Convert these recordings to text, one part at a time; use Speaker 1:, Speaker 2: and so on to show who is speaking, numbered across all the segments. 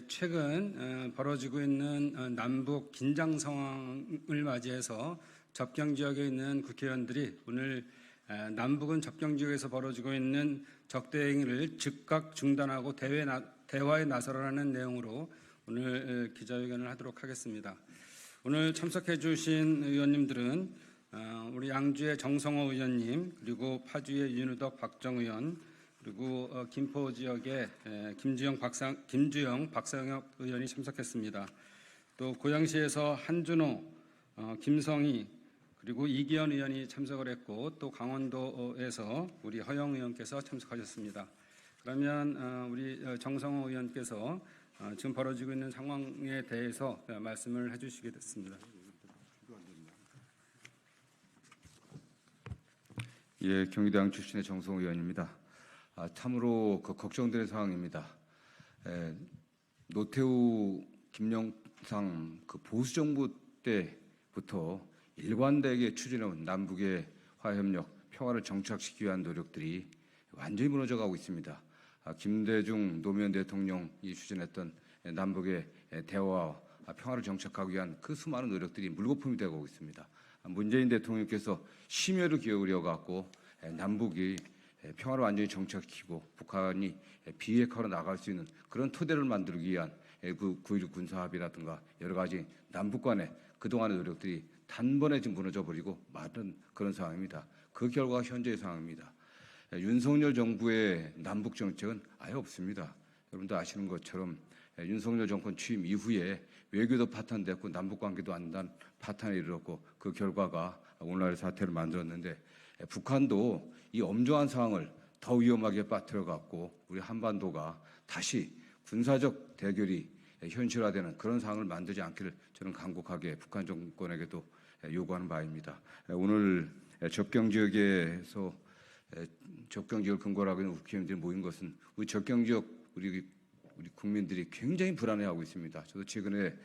Speaker 1: 최근 벌어지고 있는 남북 긴장 상황을 맞이해서 접경 지역에 있는 국회의원들이 오늘 남북은 접경 지역에서 벌어지고 있는 적대 행위를 즉각 중단하고 대화에 나서라는 내용으로 오늘 기자회견을 하도록 하겠습니다. 오늘 참석해 주신 의원님들은 우리 양주의 정성호 의원님, 그리고 파주의 윤우덕 박정 의원, 그리고 김포 지역의 김주영 박상혁 의원이 참석했습니다. 또 고양시에서 한준호, 김성희, 그리고 이기현 의원이 참석을 했고, 또 강원도에서 우리 허영 의원께서 참석하셨습니다. 그러면 우리 정성호 의원께서 지금 벌어지고 있는 상황에 대해서 말씀을 해주시게 됐습니다.
Speaker 2: 예, 경기도양 출신의 정성호 의원입니다. 참으로 걱정되는 상황입니다. 노태우, 김영삼 보수 정부 때부터 일관되게 추진해온 남북의 화해협력, 평화를 정착시키기 위한 노력들이 완전히 무너져가고 있습니다. 김대중 노무현 대통령이 추진했던 남북의 대화와 평화를 정착하기 위한 그 수많은 노력들이 물거품이 되고 있습니다. 문재인 대통령께서 심혈을 기울여갖고 남북이 평화를 완전히 정착시키고 북한이 비핵화로 나갈 수 있는 그런 토대를 만들기 위한 9.16 군사합의라든가 여러 가지 남북 간의 그동안의 노력들이 단번에 지금 무너져 버리고 말은 그런 상황입니다. 그 결과가 현재의 상황입니다. 윤석열 정부의 남북 정책은 아예 없습니다. 여러분도 아시는 것처럼 윤석열 정권 취임 이후에 외교도 파탄됐고 남북 관계도 안단 파탄에 이르렀고 그 결과가 오늘날의 사태를 만들었는데 북한도 이 엄중한 상황을 더 위험하게 빠뜨려갖고 우리 한반도가 다시 군사적 대결이 현실화되는 그런 상황을 만들지 않기를 저는 간곡하게 북한 정권에게도 요구하는 바입니다. 오늘 접경 지역에서 접경 지역을 근거로 하고 있는 국회의원들이 모인 것은 우리 접경 지역 우리 국민들이 굉장히 불안해하고 있습니다. 저도 최근에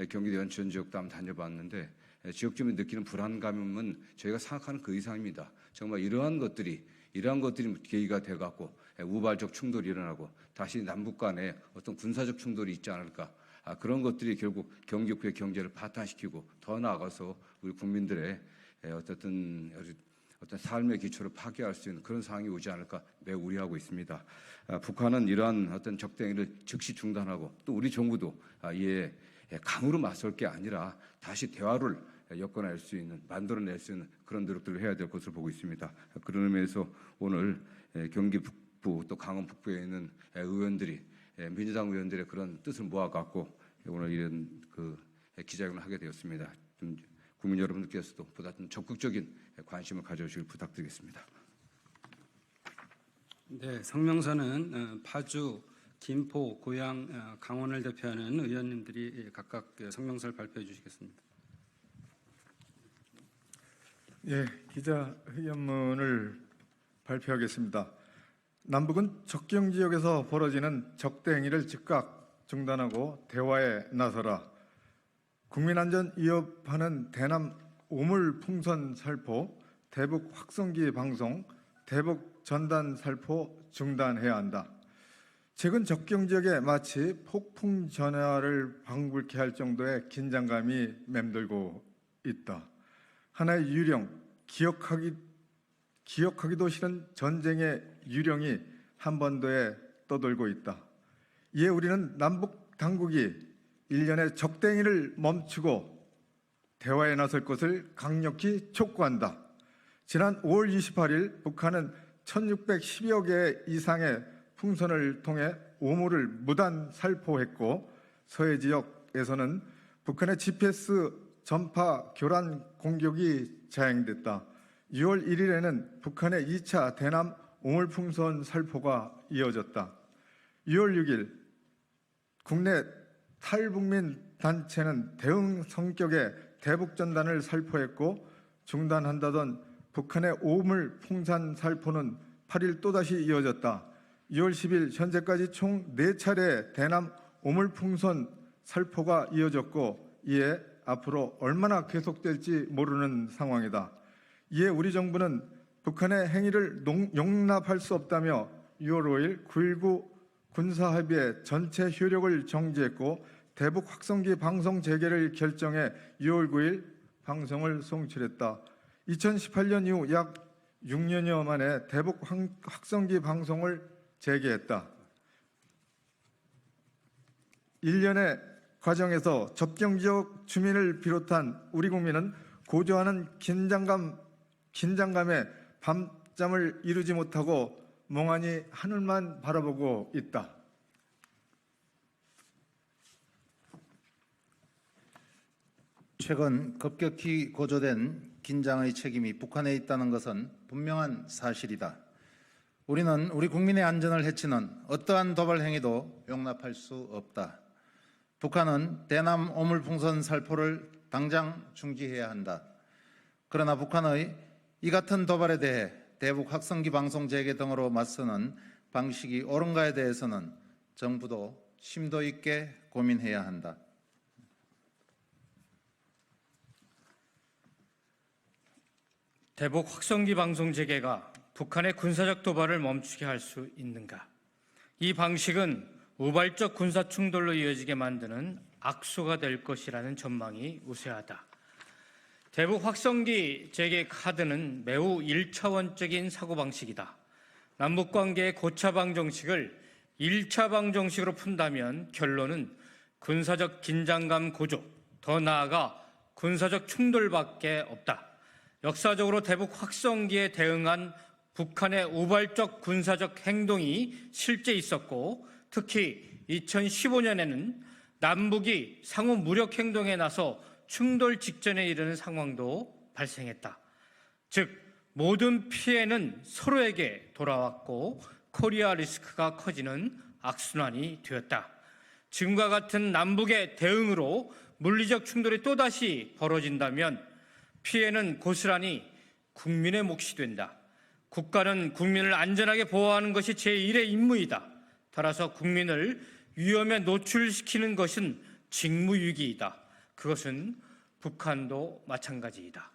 Speaker 2: 경기도 연천 지역도 한번 다녀봤는데 지역 주민이 느끼는 불안감은 저희가 생각하는 그 이상입니다. 정말 이러한 것들이 계기가 돼갖고 우발적 충돌이 일어나고 다시 남북 간에 어떤 군사적 충돌이 있지 않을까. 그런 것들이 결국 경기국의 경제를 파탄시키고 더 나아가서 우리 국민들의 어떤 삶의 기초를 파괴할 수 있는 그런 상황이 오지 않을까 매우 우려하고 있습니다. 북한은 이러한 어떤 적대행위를 즉시 중단하고 또 우리 정부도 이에 강으로 맞설 게 아니라 다시 대화를 엮어낼 수 있는, 만들어낼 수 있는 그런 노력들을 해야 될 것으로 보고 있습니다. 그런 의미에서 오늘 경기 북부 또 강원 북부에 있는 의원들이 민주당 의원들의 그런 뜻을 모아갖고 오늘 이런 기자회견을 하게 되었습니다. 국민 여러분들께서도 보다 좀 적극적인 관심을 가져주시길 부탁드리겠습니다.
Speaker 1: 네, 성명서는 파주, 김포, 고양, 강원을 대표하는 의원님들이 각각 성명서를 발표해 주시겠습니다.
Speaker 3: 예, 기자회견문을 발표하겠습니다. 남북은 접경 지역에서 벌어지는 적대 행위를 즉각 중단하고 대화에 나서라. 국민안전 위협하는 대남 오물 풍선 살포, 대북 확성기 방송, 대북 전단 살포 중단해야 한다. 최근 접경 지역에 마치 폭풍 전야를 방불케 할 정도의 긴장감이 맴돌고 있다. 하나의 유령, 기억하기도 싫은 전쟁의 유령이 한반도에 떠돌고 있다. 이에 우리는 남북 당국이 일련의 적대 행위를 멈추고 대화에 나설 것을 강력히 촉구한다. 지난 5월 28일 북한은 1612여 개 이상의 풍선을 통해 오물을 무단 살포했고 서해 지역에서는 북한의 GPS 전파 교란 공격이 자행됐다. 6월 1일에는 북한의 2차 대남 오물풍선 살포가 이어졌다. 6월 6일 국내 탈북민 단체는 대응 성격의 대북전단을 살포했고 중단한다던 북한의 오물 풍산 살포는 8일 또다시 이어졌다. 2월 10일 현재까지 총 4차례 대남 오물풍선 살포가 이어졌고 이에 앞으로 얼마나 계속될지 모르는 상황이다. 이에 우리 정부는 북한의 행위를 용납할 수 없다며 6월 5일 9.19 군사합의의 전체 효력을 정지했고 대북 확성기 방송 재개를 결정해 6월 9일 방송을 송출했다. 2018년 이후 약 6년여 만에 대북 확성기 방송을 재개했다. 1년의 과정에서 접경지역 주민을 비롯한 우리 국민은 고조하는 긴장감에 밤잠을 이루지 못하고 멍하니 하늘만 바라보고 있다.
Speaker 4: 최근 급격히 고조된 긴장의 책임이 북한에 있다는 것은 분명한 사실이다. 우리는 우리 국민의 안전을 해치는 어떠한 도발 행위도 용납할 수 없다. 북한은 대남 오물풍선 살포를 당장 중지해야 한다. 그러나 북한의 이 같은 도발에 대해 대북 확성기 방송 재개 등으로 맞서는 방식이 옳은가에 대해서는 정부도 심도 있게 고민해야 한다.
Speaker 5: 대북 확성기 방송 재개가 북한의 군사적 도발을 멈추게 할 수 있는가? 이 방식은 우발적 군사 충돌로 이어지게 만드는 악수가 될 것이라는 전망이 우세하다. 대북 확성기 재개 카드는 매우 1차원적인 사고방식이다. 남북관계의 고차 방정식을 1차 방정식으로 푼다면 결론은 군사적 긴장감 고조, 더 나아가 군사적 충돌밖에 없다. 역사적으로 대북 확성기에 대응한 북한의 우발적 군사적 행동이 실제 있었고 특히 2015년에는 남북이 상호 무력 행동에 나서 충돌 직전에 이르는 상황도 발생했다. 즉 모든 피해는 서로에게 돌아왔고 코리아 리스크가 커지는 악순환이 되었다. 지금과 같은 남북의 대응으로 물리적 충돌이 또다시 벌어진다면 피해는 고스란히 국민의 몫이 된다. 국가는 국민을 안전하게 보호하는 것이 제1의 임무이다. 따라서 국민을 위험에 노출시키는 것은 직무유기이다. 그것은 북한도 마찬가지이다.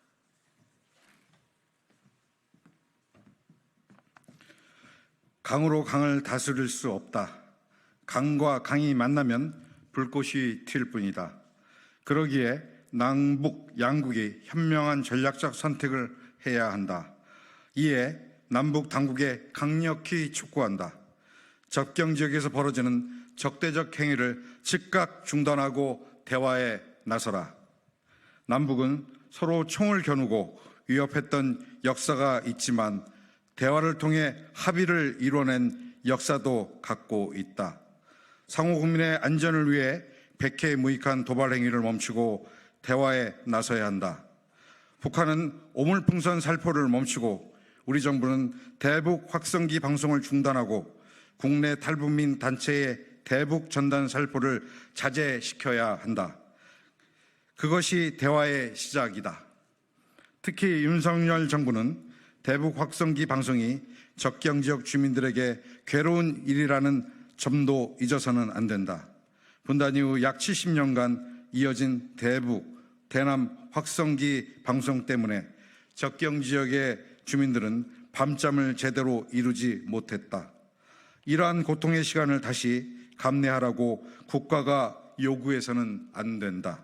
Speaker 6: 강으로 강을 다스릴 수 없다. 강과 강이 만나면 불꽃이 튈 뿐이다. 그러기에 남북 양국이 현명한 전략적 선택을 해야 한다. 이에 남북 당국에 강력히 촉구한다. 접경 지역에서 벌어지는 적대적 행위를 즉각 중단하고 대화에 나서라. 남북은 서로 총을 겨누고 위협했던 역사가 있지만 대화를 통해 합의를 이뤄낸 역사도 갖고 있다. 상호 국민의 안전을 위해 백해무익한 도발 행위를 멈추고 대화에 나서야 한다. 북한은 오물풍선 살포를 멈추고 우리 정부는 대북 확성기 방송을 중단하고 국내 탈북민 단체의 대북 전단 살포를 자제시켜야 한다. 그것이 대화의 시작이다. 특히 윤석열 정부는 대북 확성기 방송이 접경 지역 주민들에게 괴로운 일이라는 점도 잊어서는 안 된다. 분단 이후 약 70년간 이어진 대남 확성기 방송 때문에 접경 지역의 주민들은 밤잠을 제대로 이루지 못했다. 이러한 고통의 시간을 다시 감내하라고 국가가 요구해서는 안 된다.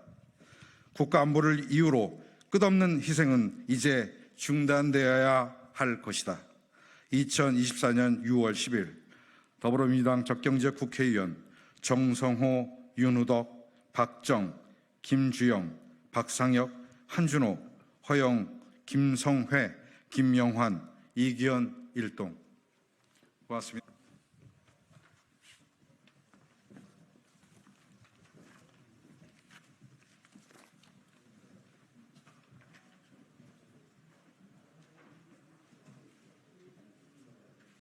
Speaker 6: 국가 안보를 이유로 끝없는 희생은 이제 중단되어야 할 것이다. 2024년 6월 10일 더불어민주당 접경지역 국회의원 정성호, 윤우덕, 박정, 김주영, 박상혁, 한준호, 허영, 김성회, 김영환, 이기현, 일동. 고맙습니다.